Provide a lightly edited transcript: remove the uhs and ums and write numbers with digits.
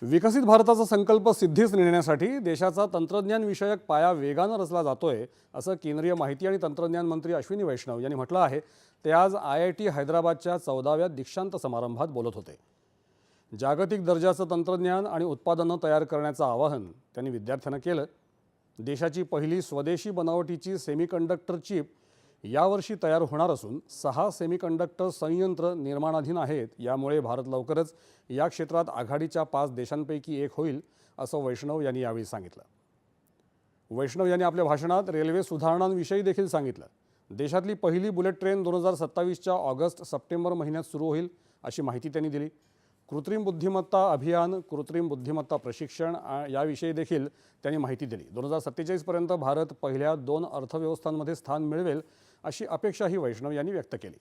विकसित भारताचा संकल्प सिद्धीस नेण्यासाठी देशाचा तंत्रज्ञान विषयक पाया वेगानं रचला जातोय, असं केंद्रीय माहिती आणि तंत्रज्ञान मंत्री अश्विनी वैष्णव यांनी म्हटलं आहे। ते आज IIT हैदराबादच्या 14व्या दीक्षांत समारंभात बोलत होते। जागतिक दर्जाचं तंत्रज्ञान आणि उत्पादनं तयार करण्याचं आवाहन त्यांनी विद्यार्थ्यांना केलं। देशाची पहिली स्वदेशी बनावटीची सेमीकंडक्टर चिप यावर्षी तयार होणार असून 6 सेमीकंडक्टर संयंत्र निर्माणाधीन आहेत। यामुळे भारत लवकरच या क्षेत्रात आघाडीच्या 5 देशांपैकी एक होईल, असं वैष्णव यांनी यावेळी सांगितलं। वैष्णव यांनी आपल्या भाषणात रेल्वे सुधारणांविषयी देखील सांगितलं। देशातली पहिली बुलेट ट्रेन 2027च्या ऑगस्ट-सप्टेंबर महिन्यात सुरू होईल, अशी माहिती त्यांनी दिली। कृत्रिम बुद्धिमत्ता अभियान, कृत्रिम बुद्धिमत्ता प्रशिक्षण याविषयी देखील त्यांनी माहिती दिली। 2047 पर्यंत भारत पहिल्या 2 अर्थव्यवस्थांमध्ये स्थान मिळवेल, अशी अपेक्षाही वैष्णव यांनी व्यक्त केली।